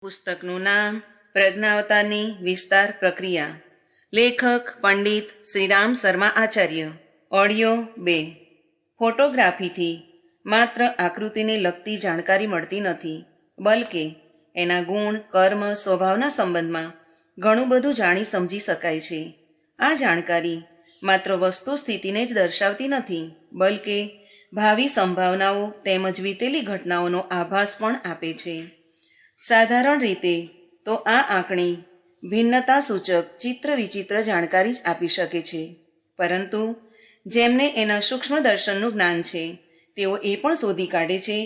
પુસ્તકનું નામ પ્રજ્ઞાવતારની વિસ્તાર પ્રક્રિયા. લેખક પંડિત શ્રીરામ શર્મા આચાર્ય. ઓડિયો 2. ફોટોગ્રાફીથી માત્ર આકૃતિને લગતી જાણકારી મળતી નથી, બલકે એના ગુણ, કર્મ, સ્વભાવના સંબંધમાં ઘણું બધું જાણી સમજી શકાય છે. આ જાણકારી માત્ર વસ્તુ સ્થિતિને જ દર્શાવતી નથી, બલકે ભાવિ સંભાવનાઓ તેમજ વીતેલી ઘટનાઓનો આભાસ પણ આપે છે. સાધારણ રીતે તો આ આંકણી ભિન્નતા સૂચક ચિત્ર વિચિત્ર જાણકારી જ આપી શકે છે, પરંતુ જેમને એના સૂક્ષ્મ દર્શનનું જ્ઞાન છે તેઓ એ પણ શોધી કાઢે છે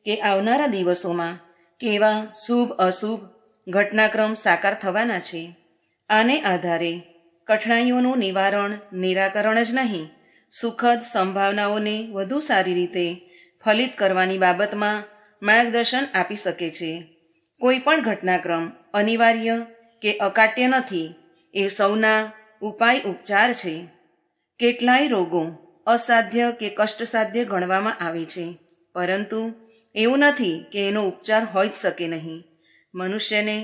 કે આવનારા દિવસોમાં કેવા શુભ અશુભ ઘટનાક્રમ સાકાર થવાના છે. આને આધારે કઠણાઈઓનું નિરાકરણ જ નહીં, સુખદ સંભાવનાઓને વધુ સારી રીતે ફલિત કરવાની બાબતમાં માર્ગદર્શન આપી શકે છે. કોઈ પણ ઘટનાક્રમ અનિવાર્ય કે અકાટ્ય નથી, એ સૌના ઉપાય ઉપચાર છે. કેટલાય રોગો અસાધ્ય કે કષ્ટસાધ્ય ગણવામાં આવે છે, પરંતુ એવું નથી કે એનો ઉપચાર હોઈ જ શકે નહીં. મનુષ્યને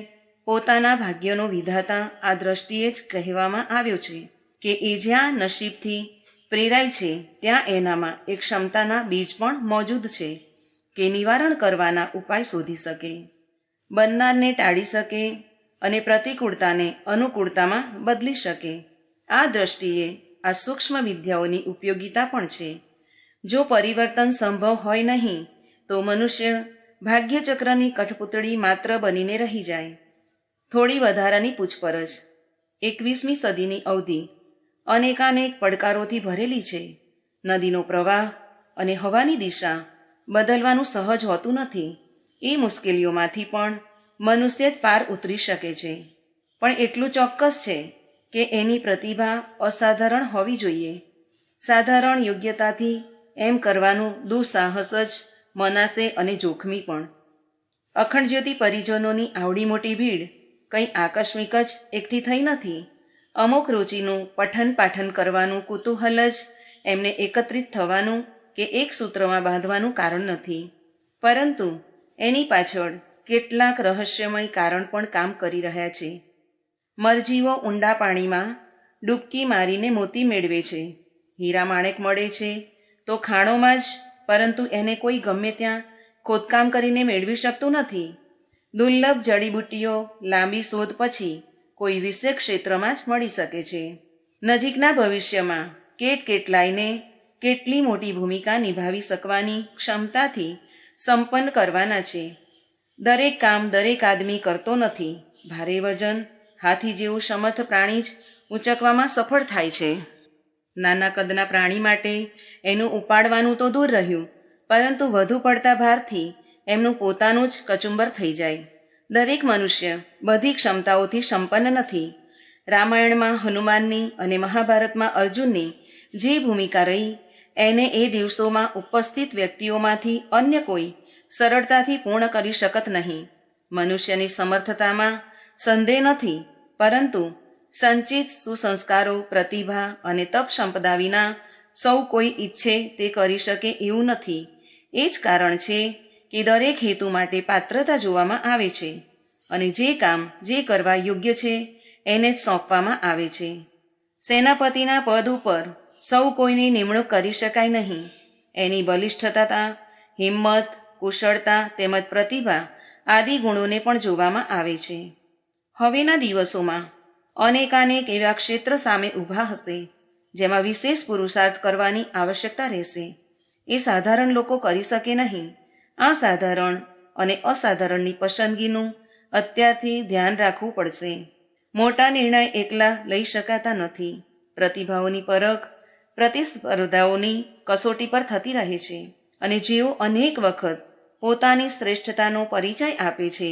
પોતાના ભાગ્યનો વિધાતા આ દ્રષ્ટિએ જ કહેવામાં આવ્યો છે કે એ જ્યાં નસીબથી પ્રેરાય છે ત્યાં એનામાં એક ક્ષમતાના બીજ પણ મોજૂદ છે કે નિવારણ કરવાના ઉપાય શોધી શકે, બનનારને ટાળી શકે અને પ્રતિકૂળતાને અનુકૂળતામાં બદલી શકે. આ દ્રષ્ટિએ આ સૂક્ષ્મ વિદ્યાઓની ઉપયોગિતા પણ છે. જો પરિવર્તન સંભવ હોય નહીં તો મનુષ્ય ભાગ્યચક્રની કઠપૂતળી માત્ર બનીને રહી જાય. થોડી વધારાની પૂછપરછ. 21મી સદીની અવધિ અનેકાનેક પડકારોથી ભરેલી છે. નદીનો પ્રવાહ અને હવાની દિશા બદલવાનું સહજ હોતું નથી. એ મુશ્કેલીઓમાંથી પણ મનુષ્ય જ પાર ઉતરી શકે છે, પણ એટલું ચોક્કસ છે કે એની પ્રતિભા અસાધારણ હોવી જોઈએ. સાધારણ યોગ્યતાથી એમ કરવાનું દુઃસાહસ જ મનાશે અને જોખમી પણ. અખંડ જ્યોતિ પરિજનોની આવડી મોટી ભીડ કંઈ આકસ્મિક જ એકઠી થઈ નથી. અમુક રુચિનું પઠન પાઠન કરવાનું કુતૂહલ જ એમને એકત્રિત થવાનું કે એક સૂત્રમાં બાંધવાનું કારણ નથી, પરંતુ એની પાછળ કેટલાક રહસ્યમય કારણ પણ કામ કરી રહ્યા છે. મરજીવો ઊંડા પાણીમાં ડૂબકી મારીને મોતી મેળવે છે. હીરા માણેક મળે છે તો ખાણોમાં જ, પરંતુ એને કોઈ ગમે ત્યાં ખોદકામ કરીને મેળવી શકતું નથી. દુર્લભ જડીબુટ્ટીઓ લાંબી શોધ પછી કોઈ વિશેષ ક્ષેત્રમાં જ મળી શકે છે. નજીકના ભવિષ્યમાં કેટલાયને કેટલી મોટી ભૂમિકા નિભાવી શકવાની ક્ષમતાથી સંપન્ન કરવાના છે. દરેક કામ દરેક આદમી કરતો નથી. ભારે વજન હાથી જેવું સમર્થ પ્રાણી જ ઊંચકવામાં સફળ થાય છે. નાના કદના પ્રાણી માટે એનું ઉપાડવાનું તો દૂર રહ્યું, પરંતુ વધુ પડતા ભારથી એમનું પોતાનું જ કચુંબર થઈ જાય. દરેક મનુષ્ય બધી ક્ષમતાઓથી સંપન્ન નથી. રામાયણમાં હનુમાનની અને મહાભારતમાં અર્જુનની જે ભૂમિકા રહી એને એ દિવસોમાં ઉપસ્થિત વ્યક્તિઓમાંથી અન્ય કોઈ સરળતાથી પૂર્ણ કરી શકત નહીં. મનુષ્યની સમર્થતામાં સંદેહ નથી, પરંતુ સંચિત સુસંસ્કારો, પ્રતિભા અને તપ સંપદા વિના સૌ કોઈ ઈચ્છે તે કરી શકે એવું નથી. એ જ કારણ છે કે દરેક હેતુ માટે પાત્રતા જોવામાં આવે છે અને જે કામ જે કરવા યોગ્ય છે એને જ સોંપવામાં આવે છે. સેનાપતિના પદ ઉપર સૌ કોઈની નિમણૂક કરી શકાય નહીં. એની બલિષ્ઠતા, હિંમત, કુશળતા તેમજ પ્રતિભા આદિ ગુણોને પણ જોવામાં આવે છે. હવેના દિવસોમાં અનેકાનેક એવા ક્ષેત્ર સામે ઊભા હશે જેમાં વિશેષ પુરુષાર્થ કરવાની આવશ્યકતા રહેશે. એ સાધારણ લોકો કરી શકે નહીં. આ સાધારણ અને અસાધારણની પસંદગીનું અત્યારથી ધ્યાન રાખવું પડશે. મોટા નિર્ણય એકલા લઈ શકાતા નથી. પ્રતિભાઓની પરખ પ્રતિસ્પર્ધાઓની કસોટી પર થતી રહે છે, અને જેઓ અનેક વખત પોતાની શ્રેષ્ઠતાનો પરિચય આપે છે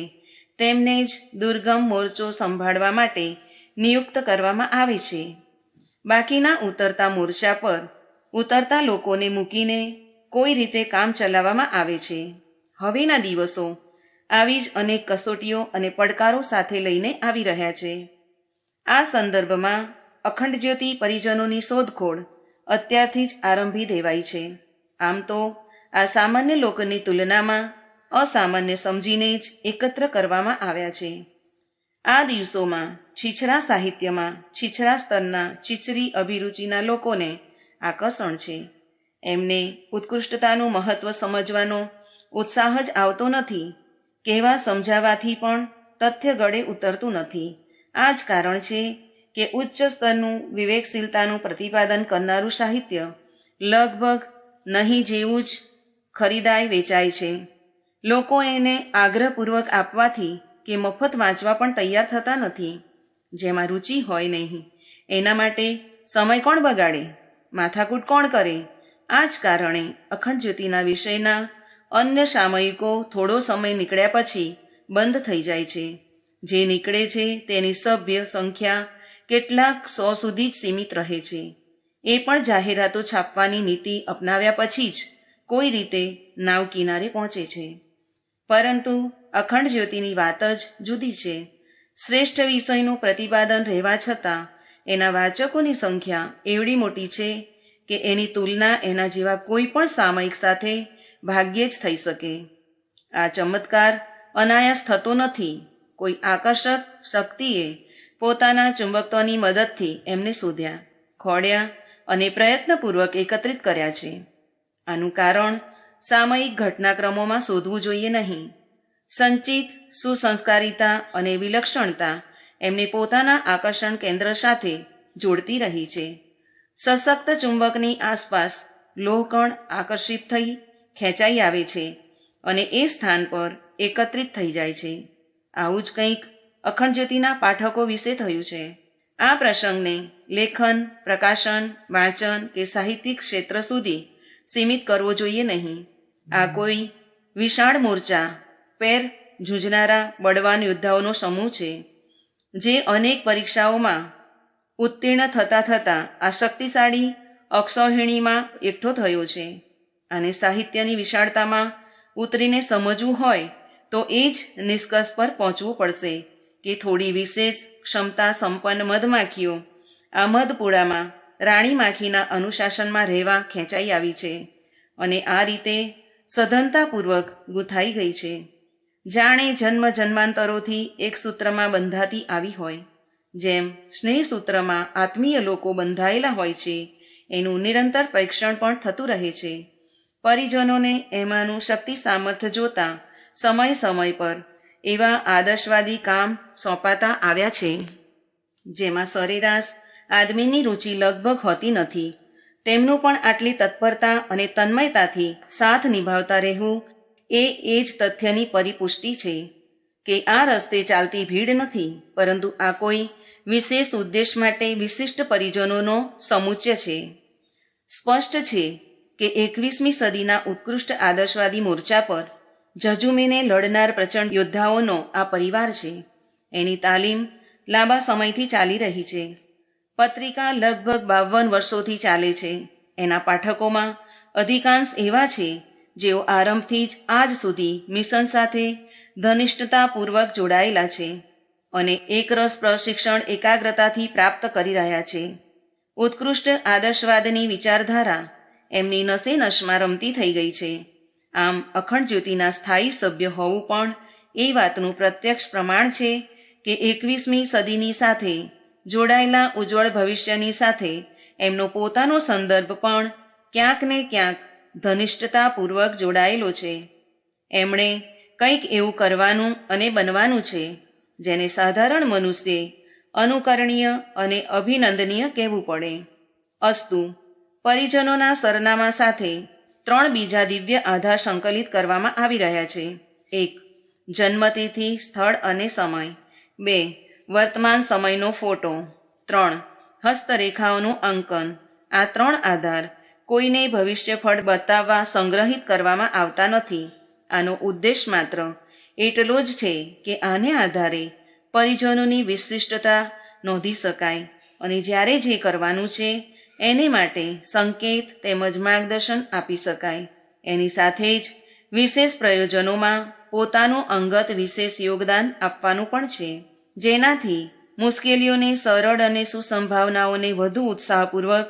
તેમને જ દુર્ગમ મોરચો સંભાળવા માટે નિયુક્ત કરવામાં આવે છે. બાકીના ઉતરતા મોરચા પર ઉતરતા લોકોને મૂકીને કોઈ રીતે કામ ચલાવવામાં આવે છે. હવેના દિવસો આવી જ અનેક કસોટીઓ અને પડકારો સાથે લઈને આવી રહ્યા છે. આ સંદર્ભમાં અખંડ જ્યોતિ પરિજનોની શોધખોળ અત્યારથી જ આરંભી દેવાઈ છે. આમ તો આ સામાન્ય લોકોની તુલનામાં અસામાન્ય સમજીને જ એકત્ર કરવામાં આવ્યા છે. આ દિવસોમાં છીછરા સાહિત્યમાં છીછરા સ્તરના છીછરી અભિરુચિના લોકોને આકર્ષણ છે. એમને ઉત્કૃષ્ટતાનું મહત્ત્વ સમજવાનો ઉત્સાહ જ આવતો નથી. કહેવા સમજાવવાથી પણ તથ્ય ગળે ઉતરતું નથી. આ જ કારણ છે કે ઉચ્ચ સ્તરનું વિવેકશીલતાનું પ્રતિપાદન કરનારું સાહિત્ય લગભગ નહીં જેવું જ ખરીદાય વેચાય છે. લોકો એને આગ્રહપૂર્વક આપવાથી કે મફત વાંચવા પણ તૈયાર થતા નથી. જેમાં રુચિ હોય નહીં એના માટે સમય કોણ બગાડે, માથાકૂટ કોણ કરે? આ જ કારણે અખંડ જ્યોતિના વિષયના અન્ય સામયિકો થોડો સમય નીકળ્યા પછી બંધ થઈ જાય છે. જે નીકળે છે તેની સભ્ય સંખ્યા કેટલાક 100 સુધી જ સીમિત રહે છે. એ પણ જાહેરાતો છાપવાની નીતિ અપનાવ્યા પછી જ કોઈ રીતે નાવ કિનારે પહોંચે છે. પરંતુ અખંડ જ્યોતિની વાત જ જુદી છે. શ્રેષ્ઠ વિષયનું પ્રતિપાદન રહેવા છતાં એના વાચકોની સંખ્યા એવડી મોટી છે કે એની તુલના એના જેવા કોઈ પણ સામયિક સાથે ભાગ્યે જ થઈ શકે. આ ચમત્કાર અનાયાસ થતો નથી. કોઈ આકર્ષક શક્તિએ પોતાના ચુંબકત્વની મદદથી એમને શોધ્યા, ખોળ્યા અને પ્રયત્નપૂર્વક એકત્રિત કર્યા છે. આનું કારણ સામયિક ઘટનાક્રમોમાં શોધવું જોઈએ નહીં. સંચિત સુસંસ્કારિતા અને વિલક્ષણતા એમને પોતાના આકર્ષણ કેન્દ્ર સાથે જોડતી રહી છે. સશક્ત ચુંબકની આસપાસ લોહકણ આકર્ષિત થઈ ખેંચાઈ આવે છે અને એ સ્થાન પર એકત્રિત થઈ જાય છે. આવું જ કંઈક અખંડ જ્યોતિના પાઠકો વિશે થયું છે. આ પ્રસંગને લેખન, પ્રકાશન, વાંચન કે સાહિત્યિક ક્ષેત્ર સુધી સીમિત કરવો જોઈએ નહીં. આ કોઈ વિશાળ મોરચા પેર ઝૂંઝનારા બળવાન યોદ્ધાઓનો સમૂહ છે જે અનેક પરીક્ષાઓમાં ઉત્તીર્ણ થતાં આ શક્તિશાળી અક્ષૌહિણીમાં એકઠો થયો છે. અને સાહિત્યની વિશાળતામાં ઉતરીને સમજવું હોય તો એ જ નિષ્કર્ષ પર પહોંચવું પડશે કે થોડી વિશેષ ક્ષમતા સંપન્ન મધમાખીઓ આ મધપુડામાં રાણી માખીના અનુશાસનમાં રહેવા ખેંચાઈ આવી છે અને આ રીતે સઘનતાપૂર્વક ગૂંથાઈ ગઈ છે. જાણે જન્મ જન્માંતરોથી એક સૂત્રમાં બંધાતી આવી હોય. જેમ સ્નેહ સૂત્રમાં આત્મીય લોકો બંધાયેલા હોય છે એનું નિરંતર પરીક્ષણ પણ થતું રહે છે. પરિજનોને એમાંનું શક્તિ સામર્થ્ય જોતા સમય પર એવા આદર્શવાદી કામ સોંપાતા આવ્યા છે જેમાં સરેરાશ આદમીની રુચિ લગભગ હોતી નથી. તેમનું પણ આટલી તત્પરતા અને તન્મયતાથી સાથ નિભાવતા રહેવું એ જ તથ્યની પરિપુષ્ટિ છે કે આ રસ્તે ચાલતી ભીડ નથી, પરંતુ આ કોઈ વિશેષ ઉદ્દેશ માટે વિશિષ્ટ પરિજનોનો સમુચ્ચય છે. સ્પષ્ટ છે કે 21મી સદીના ઉત્કૃષ્ટ આદર્શવાદી મોરચા પર ઝઝૂમીને લડનાર પ્રચંડ યોદ્ધાઓનો આ પરિવાર છે. એની તાલીમ લાંબા સમયથી ચાલી રહી છે. પત્રિકા લગભગ 52 વર્ષોથી ચાલે છે. એના પાઠકોમાં અધિકાંશ એવા છે જેઓ આરંભથી જ આજ સુધી મિશન સાથે ઘનિષ્ઠતાપૂર્વક જોડાયેલા છે અને એકરસ પ્રશિક્ષણ એકાગ્રતાથી પ્રાપ્ત કરી રહ્યા છે. ઉત્કૃષ્ટ આદર્શવાદની વિચારધારા એમની નસે નશમાં રમતી થઈ ગઈ છે. આમ અખંડ જ્યોતિના સ્થાયી સભ્ય હોવું પણ એ વાતનું પ્રત્યક્ષ પ્રમાણ છે કે 21મી સદીની સાથે જોડાયેલા ઉજ્જવળ ભવિષ્યની સાથે એમનો પોતાનો સંદર્ભ પણ ક્યાંક ને ક્યાંક ઘનિષ્ઠતાપૂર્વક જોડાયેલો છે. એમણે કંઈક એવું કરવાનું અને બનવાનું છે જેને સાધારણ મનુષ્યે અનુકરણીય અને અભિનંદનીય કહેવું પડે. અસ્તુ. પરિજનોના સરનામા સાથે 3 બીજા દિવ્ય આધાર સંકલિત કરવામાં આવી રહ્યા છે. 1. જન્મતિથિ, સ્થળ અને સમય. 2. વર્તમાન સમયનો ફોટો. 3. હસ્તરેખાઓનું અંકન. આ 3 આધાર કોઈને ભવિષ્યફળ બતાવવા સંગ્રહિત કરવામાં આવતા નથી. આનો ઉદ્દેશ માત્ર એટલો જ છે કે આને આધારે પરિજનોની વિશિષ્ટતા નોંધી શકાય અને જ્યારે જે કરવાનું છે એને માટે સંકેત તેમજ માર્ગદર્શન આપી શકાય. એની સાથે જ વિશેષ પ્રયોજનોમાં પોતાનું અંગત વિશેષ યોગદાન આપવાનું પણ છે, જેનાથી મુશ્કેલીઓને સરળ અને સુસંભાવનાઓને વધુ ઉત્સાહપૂર્વક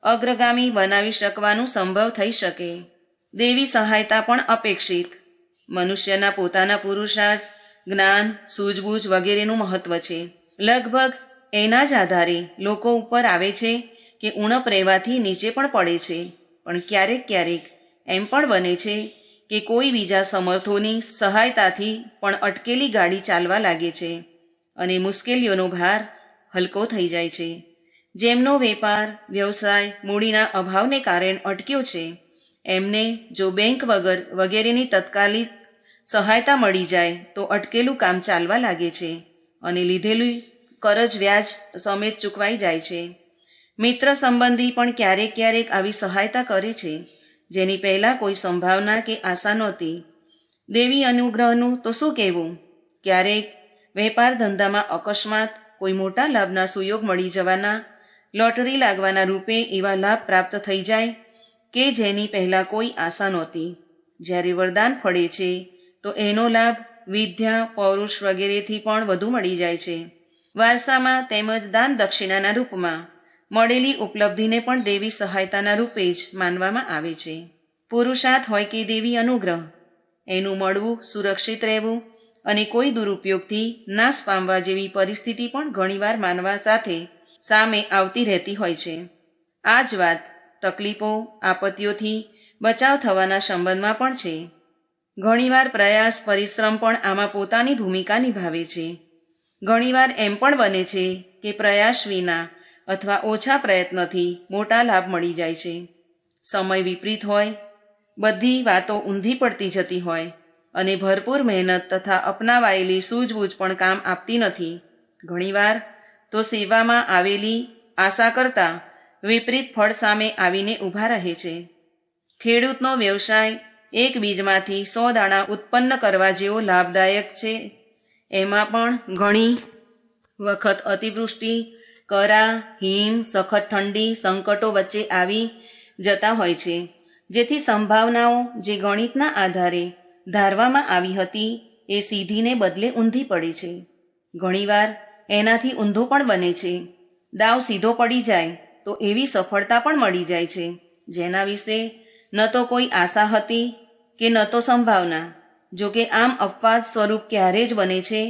અગ્રગામી બનાવી શકવાનું સંભવ થઈ શકે. દેવી સહાયતા પણ અપેક્ષિત. મનુષ્યના પોતાના પુરુષાર્થ, જ્ઞાન, સૂઝબૂઝ વગેરેનું મહત્વ છે. લગભગ એના જ આધારે લોકો ઉપર આવે છે કે ઉણપ રહેવાથી નીચે પણ પડે છે. પણ ક્યારેક ક્યારેક એમ પણ બને છે કે કોઈ બીજા સમર્થોની સહાયતાથી પણ અટકેલી ગાડી ચાલવા લાગે છે અને મુશ્કેલીઓનો ભાર હલકો થઈ જાય છે. જેમનો વેપાર, વ્યવસાય મૂડીના અભાવને કારણે અટક્યો છે, એમને જો બેંક વગેરેની તત્કાલિક સહાયતા મળી જાય તો અટકેલું કામ ચાલવા લાગે છે અને લીધેલું કરજ વ્યાજ સમેત ચૂકવાઈ જાય છે. મિત્ર સંબંધી પણ ક્યારેક ક્યારેક આવી સહાયતા કરે છે જેની પહેલાં કોઈ સંભાવના કે આશા નહોતી. દેવી અનુગ્રહનું તો શું કહેવું? ક્યારેક વેપાર ધંધામાં અકસ્માત, કોઈ મોટા લાભના સુયોગ મળી જવાના, લોટરી લાગવાના રૂપે એવા લાભ પ્રાપ્ત થઈ જાય કે જેની પહેલાં કોઈ આશા નહોતી. જ્યારે વરદાન ફળે છે તો એનો લાભ વિદ્યા, પૌરુષ વગેરેથી પણ વધુ મળી જાય છે. વારસામાં તેમજ દાન દક્ષિણાના રૂપમાં મળેલી ઉપલબ્ધિને પણ દેવી સહાયતાના રૂપે જ માનવામાં આવે છે. પુરુષાર્થ હોય કે દેવી અનુગ્રહ, એનું મળવું, સુરક્ષિત રહેવું અને કોઈ દુરુપયોગથી નાશ પામવા જેવી પરિસ્થિતિ પણ ઘણીવાર માનવા સાથે સામે આવતી રહેતી હોય છે. આ જ વાત તકલીફો, આપત્તિઓથી બચાવ થવાના સંબંધમાં પણ છે. ઘણીવાર પ્રયાસ, પરિશ્રમ પણ આમાં પોતાની ભૂમિકા નિભાવે છે. ઘણીવાર એમ પણ બને છે કે પ્રયાસ વિના અથવા ઓછા પ્રયત્નથી મોટા લાભ મળી જાય છે. સમય વિપરીત હોય, બધી વાતો ઊંધી પડતી જતી હોય અને ભરપૂર મહેનત તથા અપનાવાયેલી સૂઝબૂઝ પણ કામ આપતી નથી. ઘણીવાર તો સેવામાં આવેલી આશા કરતાં વિપરીત ફળ સામે આવીને ઊભા રહે છે. ખેડૂતનો વ્યવસાય એક બીજમાંથી 100 દાણા ઉત્પન્ન કરવા જેવો લાભદાયક છે. એમાં પણ ઘણી વખત અતિવૃષ્ટિ, કરા, હિમ, સખત ઠંડી, સંકટો વચ્ચે આવી જતા હોય છે, જેથી સંભાવનાઓ જે ગણિતના આધારે ધારવામાં આવી હતી એ સીધીને બદલે ઊંધી પડે છે. ઘણીવાર એનાથી ઊંધું પણ બને છે. દાવ સીધો પડી જાય તો એવી સફળતા પણ મળી જાય છે જેના વિશે ન તો કોઈ આશા હતી કે ન તો સંભાવના. જો કે આમ અપવાદ સ્વરૂપ ક્યારે જ બને છે,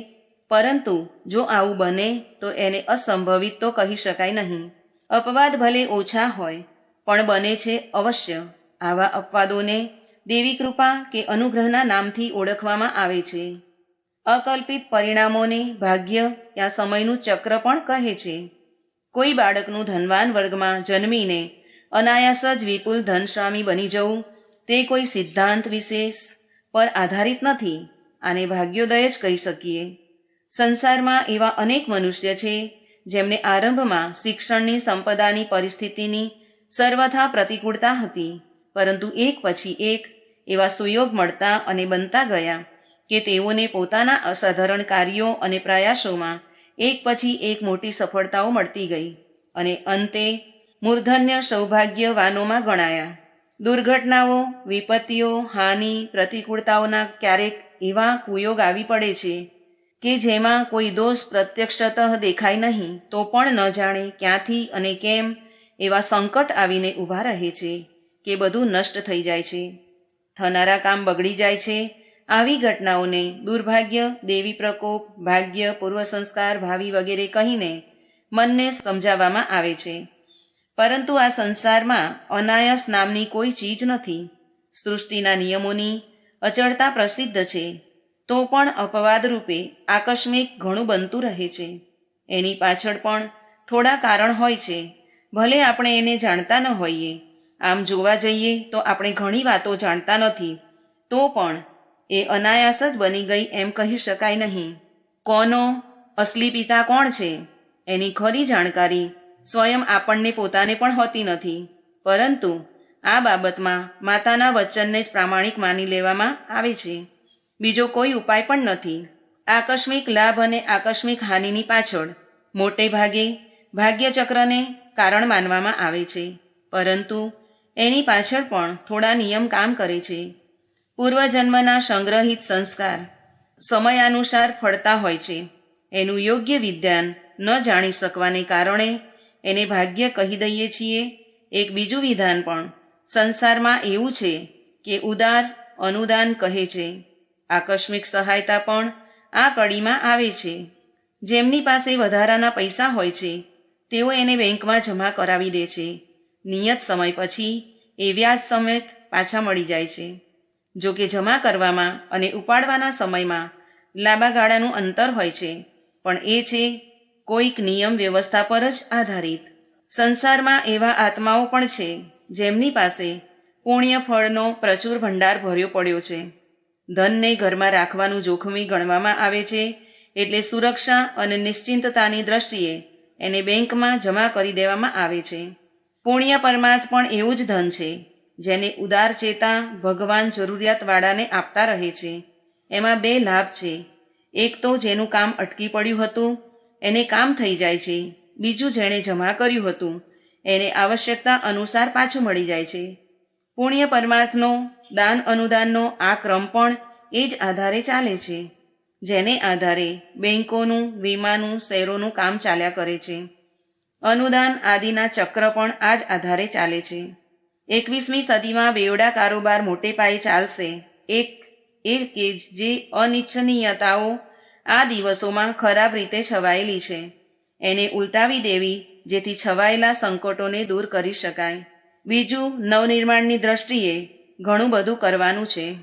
પરંતુ જો આવું બને તો એને અસંભવિત તો કહી શકાય નહીં. અપવાદ ભલે ઓછા હોય પણ બને છે અવશ્ય. આવા અપવાદોને દેવી કૃપા કે અનુગ્રહના નામથી ઓળખવામાં આવે છે. અકલ્પિત પરિણામોને ભાગ્ય યા સમયનું ચક્ર પણ કહે છે. કોઈ બાળકનું ધનવાન વર્ગમાં જન્મીને અનાયાસ જ વિપુલ ધનસ્વામી બની જવું તે કોઈ સિદ્ધાંત વિશેષ પર આધારિત નથી. આને ભાગ્યોદય જ કહી શકીએ. સંસારમાં એવા અનેક મનુષ્ય છે જેમને આરંભમાં શિક્ષણની, સંપદાની, પરિસ્થિતિની સર્વથા પ્રતિકૂળતા હતી, પરંતુ એક પછી એક એવા સુયોગ મળતા અને બનતા ગયા કે તેઓને પોતાના અસાધારણ કાર્યો અને પ્રયાસોમાં એક પછી એક મોટી સફળતાઓ મળતી ગઈ અને અંતે મૂર્ધન્ય સૌભાગ્યવાનોમાં ગણાયા. દુર્ઘટનાઓ, વિપત્તિઓ, હાનિ, પ્રતિકૂળતાઓના ક્યારેક એવા કુયોગ આવી પડે છે કે જેમાં કોઈ દોષ પ્રત્યક્ષતઃ દેખાય નહીં તો પણ ન જાણે ક્યાંથી અને કેમ એવા સંકટ આવીને ઊભા રહે છે કે બધું નષ્ટ થઈ જાય છે. થનારા કામ બગડી જાય છે. આવી ઘટનાઓને દુર્ભાગ્ય, દેવી પ્રકોપ, ભાગ્ય, પૂર્વ સંસ્કાર, ભાવિ વગેરે કહીને મનને સમજાવવામાં આવે છે. પરંતુ આ સંસારમાં અનાયાસ નામની કોઈ ચીજ નથી. સૃષ્ટિના નિયમોની અચળતા પ્રસિદ્ધ છે, તો પણ અપવાદ રૂપે આકસ્મિક ઘણું બનતું રહે છે. એની પાછળ પણ થોડા કારણ હોય છે, ભલે આપણે એને જાણતા ન હોઈએ. આમ જોવા જઈએ તો આપણે ઘણી વાતો જાણતા નથી, તો પણ એ અનાયાસ જ બની ગઈ એમ કહી શકાય નહીં. કોનો અસલી પિતા કોણ છે એની ખરી જાણકારી સ્વયં આપણને પોતાને પણ હોતી નથી, પરંતુ આ બાબતમાં માતાના વચનને જ પ્રામાણિક માની લેવામાં આવે છે. બીજો કોઈ ઉપાય પણ નથી. આકસ્મિક લાભ અને આકસ્મિક હાનિની પાછળ મોટે ભાગે ભાગ્યચક્રને કારણ માનવામાં આવે છે, પરંતુ એની પાછળ પણ થોડા નિયમ કામ કરે છે. પૂર્વજન્મના સંગ્રહિત સંસ્કાર સમયાનુસાર ફળતા હોય છે. એનું યોગ્ય વિધાન ન જાણી શકવાને કારણે એને ભાગ્ય કહી દઈએ છીએ. એક બીજું વિધાન પણ સંસારમાં એવું છે કે ઉદાર અનુદાન કહે છે. આકસ્મિક સહાયતા પણ આ કડીમાં આવે છે. જેમની પાસે વધારાના પૈસા હોય છે તેઓ એને બેંકમાં જમા કરાવી દે છે. નિયત સમય પછી એ વ્યાજ સમેત પાછા મળી જાય છે. જો કે જમા કરવામાં અને ઉપાડવાના સમયમાં લાંબા ગાળાનું અંતર હોય છે, પણ એ છે કોઈક નિયમ વ્યવસ્થા પર જ આધારિત. સંસારમાં એવા આત્માઓ પણ છે જેમની પાસે પુણ્ય ફળનો પ્રચુર ભંડાર ભર્યો પડ્યો છે. ધનને ઘરમાં રાખવાનું જોખમી ગણવામાં આવે છે, એટલે સુરક્ષા અને નિશ્ચિંતતાની દ્રષ્ટિએ એને બેંકમાં જમા કરી દેવામાં આવે છે. પુણ્ય પરમાર્થ પણ એવું જ ધન છે જેને ઉદાર ચેતા ભગવાન જરૂરિયાતવાળાને આપતા રહે છે. એમાં બે લાભ છે. એક તો જેનું કામ અટકી પડ્યું હતું એને કામ થઈ જાય છે. બીજું જેણે જમા કર્યું હતું એને આવશ્યકતા અનુસાર પાછું મળી જાય છે. પુણ્ય પરમાર્થનો દાન અનુદાનનો આ ક્રમ પણ એ જ આધારે ચાલે છે, જેને આધારે બેંકોનું, વીમાનું, શેરોનું કામ ચાલ્યા કરે છે. અનુદાન આદિના ચક્ર પણ આ જ આધારે ચાલે છે. 21મી સદીમાં બેવડા કારોબાર મોટે પાયે ચાલશે. એક એ કે જે અનિચ્છનીયતાઓ આ દિવસોમાં ખરાબ રીતે છવાયેલી છે એને ઉલટાવી દેવી, જેથી છવાયેલા સંકટોને દૂર કરી શકાય. બીજું, નવનિર્માણની દ્રષ્ટિએ ઘણું બધું કરવાનું છે.